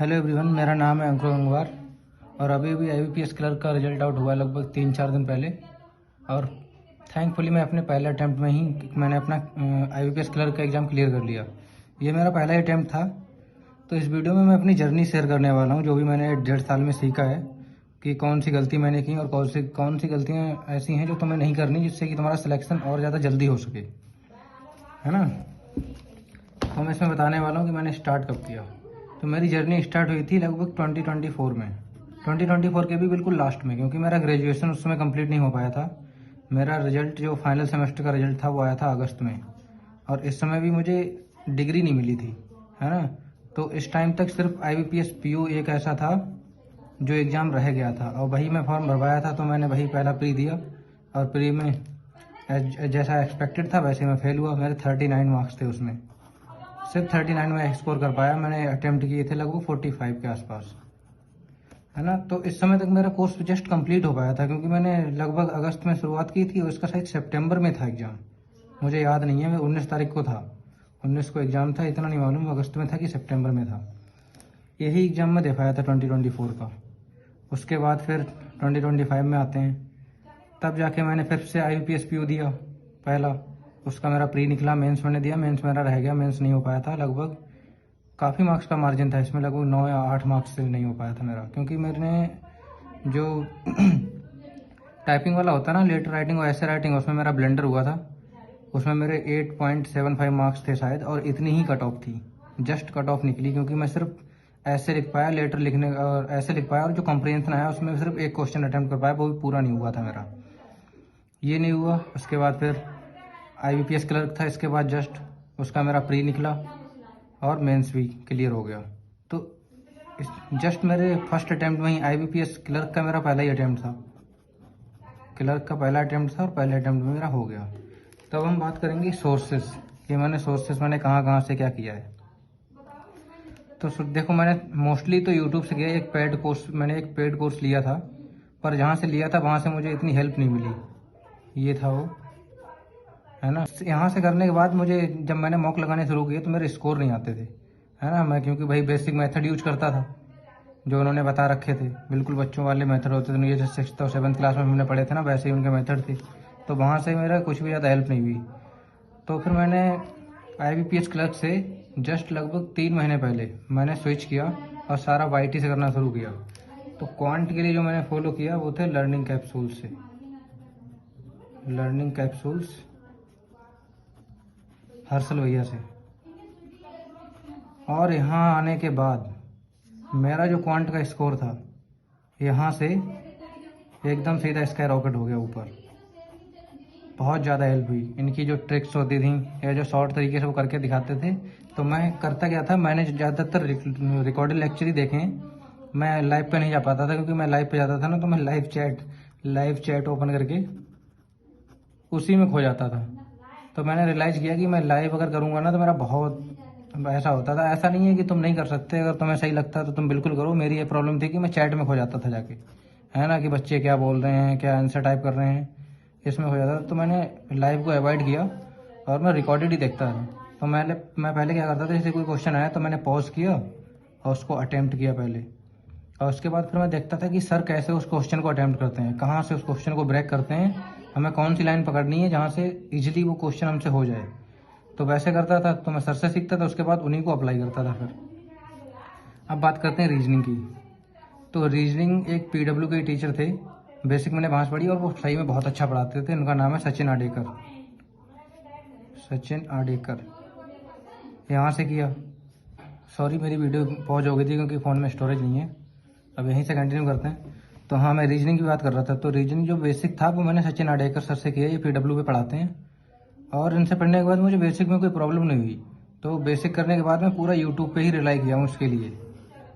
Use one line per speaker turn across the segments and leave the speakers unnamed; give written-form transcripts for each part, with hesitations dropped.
Hello everyone, मेरा नाम है अंकुर गंगवार और अभी भी आईबीपीएस क्लर्क का रिजल्ट आउट हुआ है लगभग 3-4 दिन पहले। और थैंकफुली मैं अपने पहले अटैम्प्ट में ही मैंने अपना आईबीपीएस क्लर्क का एग्ज़ाम क्लियर कर लिया। ये मेरा पहला अटैम्प्ट था। तो इस वीडियो में मैं अपनी जर्नी शेयर करने वाला हूँ, जो भी मैंने 1.5 साल में सीखा है कि कौन सी गलती मैंने की और कौन सी गलतियाँ ऐसी हैं जो तुम्हें नहीं करनी, जिससे कि तुम्हारा सिलेक्शन और ज़्यादा जल्दी हो सके, है ना। तो मैं इसमें बताने वाला हूँ कि मैंने स्टार्ट कब किया। तो मेरी जर्नी स्टार्ट हुई थी लगभग 2024 में, 2024 के भी बिल्कुल लास्ट में, क्योंकि मेरा ग्रेजुएशन उस समय कंप्लीट नहीं हो पाया था। मेरा रिजल्ट जो फाइनल सेमेस्टर का रिजल्ट था वो आया था अगस्त में, और इस समय भी मुझे डिग्री नहीं मिली थी, है ना। तो इस टाइम तक सिर्फ आईबीपीएस पीओ एक ऐसा था जो एग्ज़ाम रह गया था, और वही मैं फॉर्म भरवाया था। तो मैंने वही पहला प्री दिया, और प्री में जैसा एक्सपेक्टेड था वैसे मैं फेल हुआ। मेरे 39 मार्क्स थे उसमें, सिर्फ 39 में स्कोर कर पाया। मैंने अटेम्प्ट किए थे लगभग 45 के आसपास, है ना। तो इस समय तक मेरा कोर्स जस्ट कंप्लीट हो पाया था, क्योंकि मैंने लगभग अगस्त में शुरुआत की थी और इसका शायद सितंबर में था एग्ज़ाम, मुझे याद नहीं है। 19 तारीख को था, 19 को एग्ज़ाम था, इतना नहीं मालूम अगस्त में था कि सितंबर में था। यही एग्ज़ाम में दे पाया था 2024 का। उसके बाद फिर 2025 में आते हैं, तब जाके मैंने फिर से आईबीपीएस पीओ दिया पहला। उसका मेरा प्री निकला, मेंस मैंने दिया, मेंस मेरा रह गया, मेंस नहीं हो पाया था। लगभग काफ़ी मार्क्स का मार्जिन था इसमें, लगभग 9 या 8 मार्क्स से नहीं हो पाया था मेरा, क्योंकि मैंने जो टाइपिंग वाला होता है ना, लेटर राइटिंग और ऐसे राइटिंग, उसमें मेरा ब्लेंडर हुआ था। उसमें मेरे 8.75 मार्क्स थे शायद, और इतनी ही कट ऑफ थी, जस्ट कट ऑफ निकली, क्योंकि मैं सिर्फ ऐसे लिख पाया, लेटर लिखने और ऐसे लिख पाया, और जो कंप्रीहेंशन आया उसमें सिर्फ एक क्वेश्चन अटैम्प्ट कर पाया, वो भी पूरा नहीं हुआ था मेरा। ये नहीं हुआ। उसके बाद फिर आईबीपीएस क्लर्क था, इसके बाद जस्ट उसका मेरा प्री निकला और मेंस भी क्लियर हो गया। तो जस्ट मेरे फर्स्ट अटैम्प्ट में ही आईबीपीएस क्लर्क का मेरा पहला ही अटैम्प्ट था, क्लर्क का पहला अटैम्प्ट था, और पहले अटैम्प्ट में मेरा हो गया। तब हम बात करेंगे सोर्सेज कि मैंने कहाँ कहाँ से क्या किया है। तो देखो, मैंने मोस्टली तो यूट्यूब से किया। मैंने एक पेड कोर्स लिया था, पर जहाँ से लिया था वहाँ से मुझे इतनी हेल्प नहीं मिली। ये था वो, है ना। यहाँ से करने के बाद मुझे, जब मैंने मॉक लगाने शुरू किए तो मेरे स्कोर नहीं आते थे, है ना। मैं क्योंकि भाई बेसिक मेथड यूज करता था जो उन्होंने बता रखे थे, बिल्कुल बच्चों वाले मेथड होते थे, ये जो 6th और 7th क्लास में हमने पढ़े थे ना, वैसे ही उनके मेथड थे। तो वहाँ से मेरा कुछ भी ज़्यादा हेल्प नहीं हुई। तो फिर मैंने आईबीपीएस क्लर्क से जस्ट लगभग 3 महीने पहले मैंने स्विच किया और सारा वाईटी से करना शुरू किया। तो क्वांट के लिए जो मैंने फॉलो किया वो थे लर्निंग कैप्सूल्स से, लर्निंग कैप्सूल्स हर्षल भैया से। और यहाँ आने के बाद मेरा जो क्वांट का स्कोर था, यहाँ से एकदम सीधा स्काई रॉकेट हो गया ऊपर। बहुत ज़्यादा हेल्प हुई। इनकी जो ट्रिक्स होती थी या जो शॉर्ट तरीके से वो करके दिखाते थे, तो मैं करता क्या था, मैंने ज़्यादातर रिकॉर्डेड लेक्चर ही देखे हैं। मैं लाइव पे नहीं जा पाता था, क्योंकि मैं लाइव पे जाता था ना तो मैं लाइव चैट ओपन करके उसी में खो जाता था। तो मैंने रियलाइज़ किया कि मैं लाइव अगर करूँगा ना तो मेरा बहुत ऐसा होता था। ऐसा नहीं है कि तुम नहीं कर सकते, अगर तुम्हें सही लगता है तो तुम बिल्कुल करो। मेरी ये प्रॉब्लम थी कि मैं चैट में खो जाता था जाके, है ना, कि बच्चे क्या बोल रहे हैं, क्या आंसर टाइप कर रहे हैं, इसमें हो जाता था। तो मैंने लाइव को अवॉइड किया और मैं रिकॉर्डेड ही देखता था। तो मैं पहले क्या करता था, जैसे कोई क्वेश्चन आया तो मैंने पॉज किया और उसको अटैम्प्ट किया पहले, और उसके बाद फिर मैं देखता था कि सर कैसे उस क्वेश्चन को अटैम्प्ट करते हैं, कहाँ से उस क्वेश्चन को ब्रेक करते हैं, हमें कौन सी लाइन पकड़नी है जहाँ से इजीली वो क्वेश्चन हमसे हो जाए। तो वैसे करता था, तो मैं सर से सीखता था, उसके बाद उन्हीं को अप्लाई करता था फिर। अब बात करते हैं रीजनिंग की। तो रीजनिंग एक पीडब्ल्यू के टीचर थे, बेसिक मैंने वहाँ से पढ़ी, और वो सही में बहुत अच्छा पढ़ाते थे। उनका नाम है सचिन आडेकर, सचिन आडेकर। यहाँ से किया। सॉरी, मेरी वीडियो पॉज हो गई थी क्योंकि फ़ोन में स्टोरेज नहीं है। अब यहीं से कंटिन्यू करते हैं। तो हाँ, मैं रीजनिंग की बात कर रहा था। तो रीजनिंग जो बेसिक था वो मैंने सचिन आडेकर सर से किया, ये पीडब्ल्यू पे पढ़ाते हैं। और इनसे पढ़ने के बाद मुझे बेसिक में कोई प्रॉब्लम नहीं हुई। तो बेसिक करने के बाद मैं पूरा यूट्यूब पे ही रिलाई किया हूँ उसके लिए,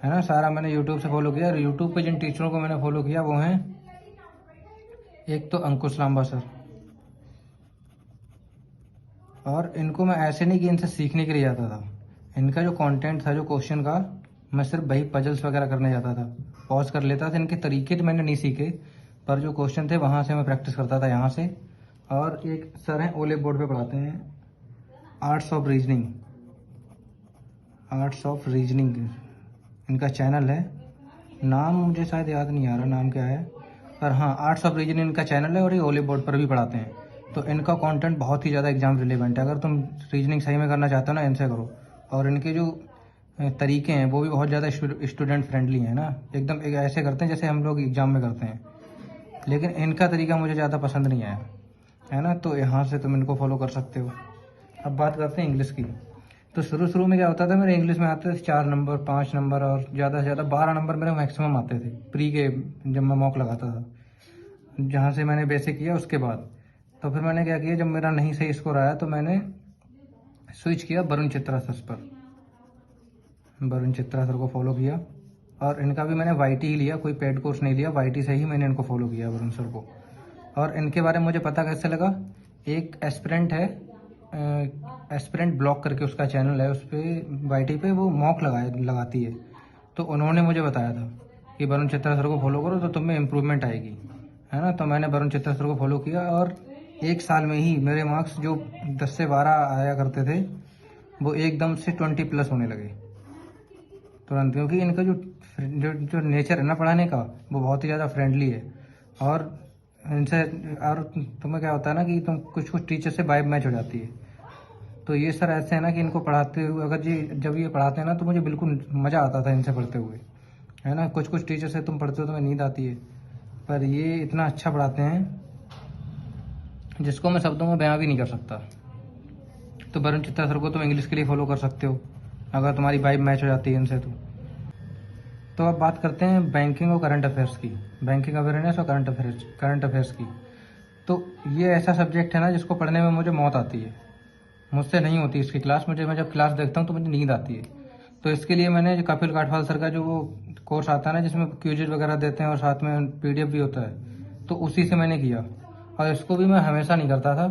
है ना। सारा मैंने यूट्यूब से फॉलो किया। और यूट्यूब पे जिन टीचरों को मैंने फॉलो किया वो हैं, एक तो अंकुश लांबा सर। और इनको मैं ऐसे नहीं कि इनसे सीखने के लिए जाता था, इनका जो कंटेंट था, जो क्वेश्चन का, मैं सिर्फ वही पजल्स वगैरह करने जाता था, पॉज कर लेता था। इनके तरीके तो मैंने नहीं सीखे, पर जो क्वेश्चन थे वहाँ से मैं प्रैक्टिस करता था यहाँ से। और एक सर हैं, ओले बोर्ड पे पढ़ाते हैं, arts of reasoning, arts of reasoning इनका चैनल है, नाम मुझे शायद याद नहीं आ रहा नाम क्या है, पर हाँ आर्ट्स ऑफ रीजनिंग इनका चैनल है और ये ओलिव बोर्ड पर भी पढ़ाते हैं। तो इनका कंटेंट बहुत ही ज़्यादा एग्जाम रिलेवेंट है। अगर तुम रीजनिंग सही में करना चाहते हो ना, इनसे करो। और इनके जो तरीके हैं वो भी बहुत ज़्यादा स्टूडेंट फ्रेंडली हैं ना, एकदम ऐसे करते हैं जैसे हम लोग एग्ज़ाम में करते हैं। लेकिन इनका तरीका मुझे ज़्यादा पसंद नहीं आया, है ना। तो यहाँ से तुम इनको फॉलो कर सकते हो। अब बात करते हैं इंग्लिश की। तो शुरू में क्या होता था, मेरे इंग्लिश में आते थे 4 नंबर, 5 नंबर और ज़्यादा से ज़्यादा 12 नंबर मेरे मैक्सिमम आते थे प्री के, जब मैं मॉक लगाता था। जहाँ से मैंने बेसिक किया उसके बाद तो फिर मैंने क्या किया, जब मेरा नहीं सही स्कोर आया तो मैंने स्विच किया वरुण चित्रा सर पर। वरुण चित्रा सर को फॉलो किया और इनका भी मैंने वाईटी ही लिया, कोई पेड कोर्स नहीं लिया, वाईटी से ही मैंने इनको फॉलो किया, वरुण सर को। और इनके बारे में मुझे पता कैसे लगा, एक एस्पिरेंट है, एस्पिरेंट ब्लॉग करके उसका चैनल है, उस पर वाईटी पे वो मॉक लगाती है। तो उन्होंने मुझे बताया था कि वरुण चित्रा सर को फॉलो करो तो तुम में इम्प्रूवमेंट आएगी, है ना। तो मैंने वरुण चित्रा सर को फॉलो किया और 1 साल में ही मेरे मार्क्स जो 10 से 12 आया करते थे वो एकदम से 20+ होने लगे तुरंत। क्योंकि इनका जो नेचर है ना पढ़ाने का, वो बहुत ही ज़्यादा फ्रेंडली है। और इनसे और तुम्हें क्या होता है ना कि तुम कुछ टीचर से वाइब मैच हो जाती है। तो ये सर ऐसे है ना कि इनको पढ़ाते हुए, अगर जब ये पढ़ाते हैं ना तो मुझे बिल्कुल मज़ा आता था इनसे पढ़ते हुए, है ना। कुछ टीचर से तुम पढ़ते हो तो तुम्हें नींद आती है, पर ये इतना अच्छा पढ़ाते हैं जिसको मैं शब्दों में बयां भी नहीं कर सकता। तो वरुण चित्रा सर को तुम इंग्लिश के लिए फॉलो कर सकते हो अगर तुम्हारी वाइब मैच हो जाती है इनसे। तो अब बात करते हैं बैंकिंग और करंट अफेयर्स की, बैंकिंग अवेयरनेस और करंट अफेयर्स की। तो ये ऐसा सब्जेक्ट है ना जिसको पढ़ने में मुझे मौत आती है, मुझसे नहीं होती इसकी क्लास। मैं जब क्लास देखता हूँ तो मुझे नींद आती है। तो इसके लिए मैंने जो कपिल काठवाल सर का जो वो कोर्स आता है ना जिसमें क्विज़ वगैरह देते हैं और साथ में PDF भी होता है, तो उसी से मैंने किया। और इसको भी मैं हमेशा नहीं करता था,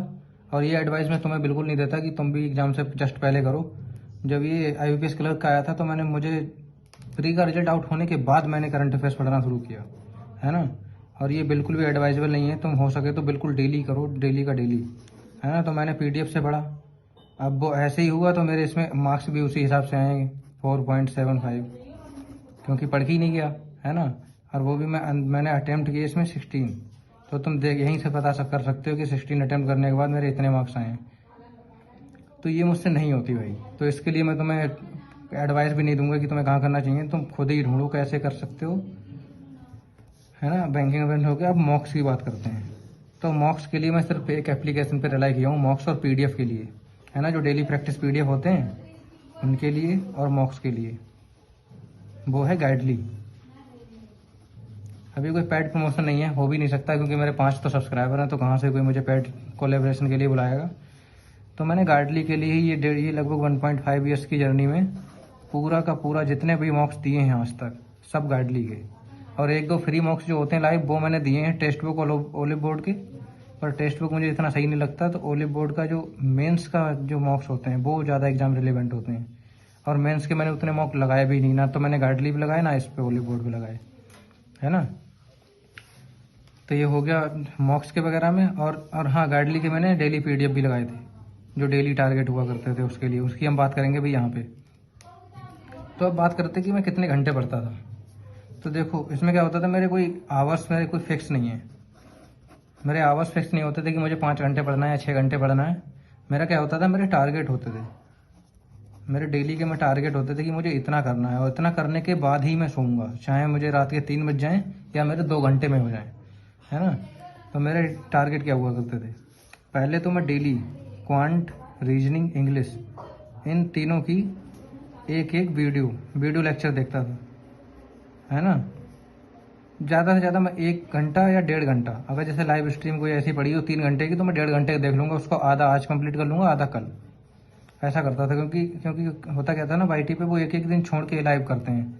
और ये एडवाइस मैं तुम्हें बिल्कुल नहीं देता कि तुम भी एग्ज़ाम से जस्ट पहले करो। जब ये IBPS क्लर्क का आया था तो मुझे प्री का रिजल्ट आउट होने के बाद मैंने करंट अफेयर्स पढ़ना शुरू किया, है ना। और ये बिल्कुल भी एडवाइजेबल नहीं है, तुम हो सके तो बिल्कुल डेली करो, डेली का डेली, है ना। तो मैंने PDF से पढ़ा, अब वो ऐसे ही हुआ तो मेरे इसमें मार्क्स भी उसी हिसाब से आए 4.75, क्योंकि पढ़ ही नहीं गया, है ना। और वो भी मैंने अटैम्प्ट किए इसमें 16। तो तुम यहीं से पता कर सकते हो कि 16 अटैम्प्ट करने के बाद मेरे इतने मार्क्स आए हैं। तो ये मुझसे नहीं होती भाई। तो इसके लिए मैं तुम्हें एडवाइस भी नहीं दूंगा कि तुम्हें कहाँ करना चाहिए, तुम खुद ही ढूंढो कैसे कर सकते हो, है ना। बैंकिंग अवेयरनेस हो गया। अब मॉक्स की बात करते हैं। तो मॉक्स के लिए मैं सिर्फ एक एप्लीकेशन पर रिलाई किया हूँ, मॉक्स और PDF के लिए, है ना। जो डेली प्रैक्टिस PDF होते हैं उनके लिए और मॉक्स के लिए वो है गाइडली। अभी कोई पेड प्रमोशन नहीं है, हो भी नहीं सकता क्योंकि मेरे 5 तो सब्सक्राइबर हैं, तो कहाँ से कोई मुझे पेड कोलेब्रेशन के लिए बुलाएगा। तो मैंने गाइडली के लिए ही ये लगभग 1.5 ईयर्स की जर्नी में पूरा का पूरा जितने भी मॉक्स दिए हैं आज तक सब गाइडली के। और 1-2 फ्री मॉक्स जो होते हैं लाइव वो मैंने दिए हैं टेक्स्ट बुक ओलिव बोर्ड के, पर टेक्स्ट बुक मुझे इतना सही नहीं लगता। तो ओलिव बोर्ड का जो मेंस का जो मॉक्स होते हैं वो ज़्यादा एग्जाम रिलेवेंट होते हैं, और मेंस के मैंने उतने मॉक लगाए भी नहीं, ना तो मैंने गाइडली भी लगाए ना इस पे ओलिव बोर्ड भी लगाए, है ना। तो ये हो गया मॉक्स के वगैरह में। और हाँ, गाइडली के मैंने डेली PDF भी लगाए थे जो डेली टारगेट हुआ करते थे उसके लिए, उसकी हम बात करेंगे भी यहाँ पे। तो अब बात करते कि मैं कितने घंटे पढ़ता था। तो देखो इसमें क्या होता था, मेरे कोई फिक्स नहीं है, मेरे आवर्स फिक्स नहीं होते थे कि मुझे 5 घंटे पढ़ना है या 6 घंटे पढ़ना है। मेरा क्या होता था, मेरे टारगेट होते थे, मेरे डेली के टारगेट होते थे कि मुझे इतना करना है और इतना करने के बाद ही मैं सोऊंगा, चाहे मुझे रात के 3 बज जाएँ या मेरे 2 घंटे में हो जाएँ, है ना। तो मेरे टारगेट क्या हुआ करते थे, पहले तो मैं daily quant, reasoning, English in तीनों की एक वीडियो लेक्चर देखता था, है ना। ज़्यादा से ज़्यादा मैं 1 घंटा या 1.5 घंटा, अगर जैसे लाइव स्ट्रीम कोई ऐसी पड़ी हो 3 घंटे की तो मैं 1.5 घंटे देख लूँगा, उसको आधा आज कंप्लीट कर लूँगा, आधा कल, ऐसा करता था। क्योंकि होता क्या था ना, YT पे वो एक दिन छोड़ के लाइव करते हैं,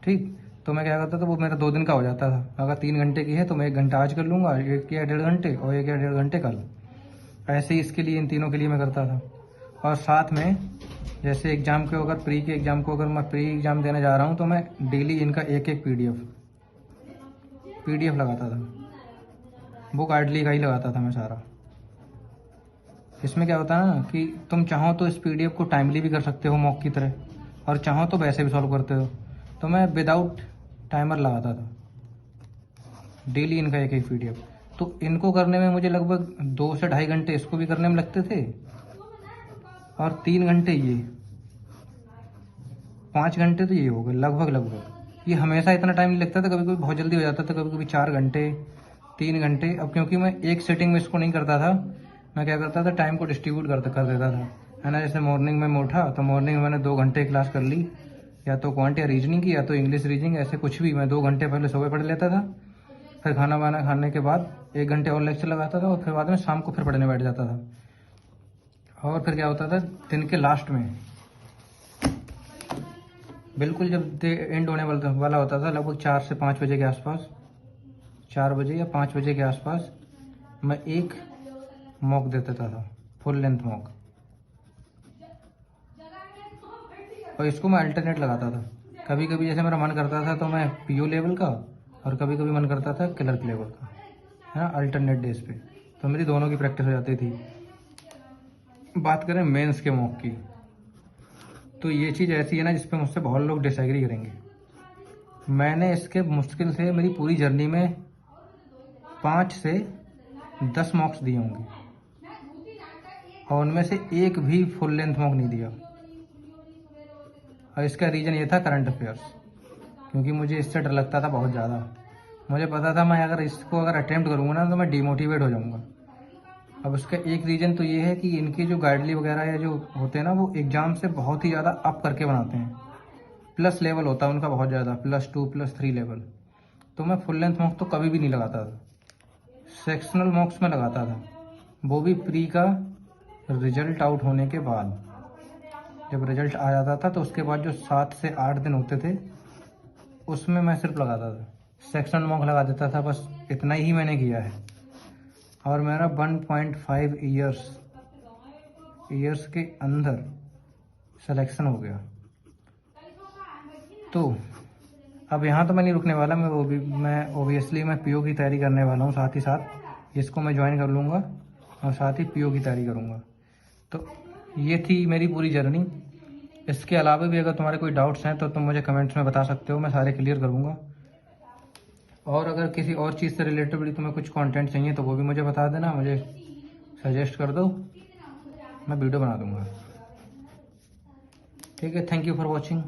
ठीक। तो मैं क्या करता था, वो मेरा 2 दिन का हो जाता था। अगर 3 घंटे की है तो मैं 1 घंटा आज कर लूँगा, 1 या 1.5 घंटे, और 1 या 1.5 घंटे कल। ऐसे ही इसके लिए इन तीनों के लिए मैं करता था। और साथ में जैसे एग्ज़ाम के, अगर प्री के एग्ज़ाम को अगर मैं प्री एग्ज़ाम देने जा रहा हूँ तो मैं डेली इनका एक PDF लगाता था, वो गाइडली का ही लगाता था मैं सारा। इसमें क्या होता है ना कि तुम चाहो तो इस PDF को टाइमली भी कर सकते हो मॉक की तरह, और चाहो तो वैसे भी सॉल्व करते हो। तो मैं विदाउट टाइमर लगाता था डेली इनका एक एक PDF। तो इनको करने में मुझे लगभग 2 से ढाई घंटे इसको भी करने में लगते थे, और 3 घंटे ये, 5 घंटे तो ये हो गए लगभग। ये हमेशा इतना टाइम नहीं लगता था, कभी कभी बहुत जल्दी हो जाता था, कभी कभी 4 घंटे, 3 घंटे। अब क्योंकि मैं एक सेटिंग में इसको नहीं करता था, मैं क्या करता था, टाइम को डिस्ट्रीब्यूट कर देता था, है ना। जैसे मॉर्निंग में मैं उठा तो मॉर्निंग में मैंने 2 घंटे क्लास कर ली, या तो क्वांट या रीजनिंग की, या तो इंग्लिश रीजनिंग, ऐसे कुछ भी। मैं 2 घंटे पहले सुबह पढ़ लेता था, फिर खाना वाना खाने के बाद 1 घंटे और लेक्चर लगाता था, और फिर बाद में शाम को फिर पढ़ने बैठ जाता था। और फिर क्या होता था, दिन के लास्ट में बिल्कुल जब एंड होने वाला होता था, लगभग 4 से 5 बजे के आसपास, 4 बजे या 5 बजे के आसपास, मैं एक मॉक दे देता था, फुल लेंथ मॉक। और इसको मैं अल्टरनेट लगाता था। कभी कभी जैसे मेरा मन करता था तो मैं PO लेवल का, और कभी कभी मन करता था क्लर्क लेवल का, है ना, अल्टरनेट डेज पे। तो मेरी दोनों की प्रैक्टिस हो जाती थी। बात करें मेंस के मॉक की, तो ये चीज़ ऐसी है ना जिस पे मुझसे बहुत लोग डिसएग्री करेंगे। मैंने इसके मुश्किल से मेरी पूरी जर्नी में 5 से 10 मॉक्स दिए होंगे, और उनमें से एक भी फुल लेंथ मॉक नहीं दिया। और इसका रीज़न ये था करंट अफेयर्स, क्योंकि मुझे इससे डर लगता था बहुत ज़्यादा। मुझे पता था मैं अगर अटेम्प्ट करूँगा ना तो मैं डिमोटिवेट हो जाऊँगा। अब उसका एक रीज़न तो ये है कि इनके जो गाइडली वगैरह या जो होते हैं ना, वो एग्ज़ाम से बहुत ही ज़्यादा अप करके बनाते हैं। प्लस लेवल होता है उनका बहुत ज़्यादा, +2 +3 लेवल। तो मैं फुल लेंथ मॉक तो कभी भी नहीं लगाता था, सेक्शनल मॉक्स में लगाता था, वो भी प्री का रिजल्ट आउट होने के बाद। जब रिजल्ट आ जाता था तो उसके बाद जो 7 से 8 दिन होते थे, उसमें मैं सिर्फ लगाता था, सेक्शनल मॉक लगा देता था, बस इतना ही मैंने किया है। और मेरा 1.5 ईयर्स के अंदर सिलेक्शन हो गया। तो अब यहाँ तो मैं नहीं रुकने वाला, मैं ओबियसली मैं PO की तैयारी करने वाला हूँ, साथ ही साथ इसको मैं ज्वाइन कर लूँगा, और साथ ही PO की तैयारी करूँगा। तो ये थी मेरी पूरी जर्नी। इसके अलावा भी अगर तुम्हारे कोई डाउट्स हैं तो तुम मुझे कमेंट्स में बता सकते हो, मैं सारे क्लियर करूँगा। और अगर किसी और चीज़ से रिलेटेड भी तुम्हें कुछ कंटेंट चाहिए तो वो भी मुझे बता देना, मुझे सजेस्ट कर दो, मैं वीडियो बना दूँगा। ठीक है, थैंक यू फॉर वॉचिंग।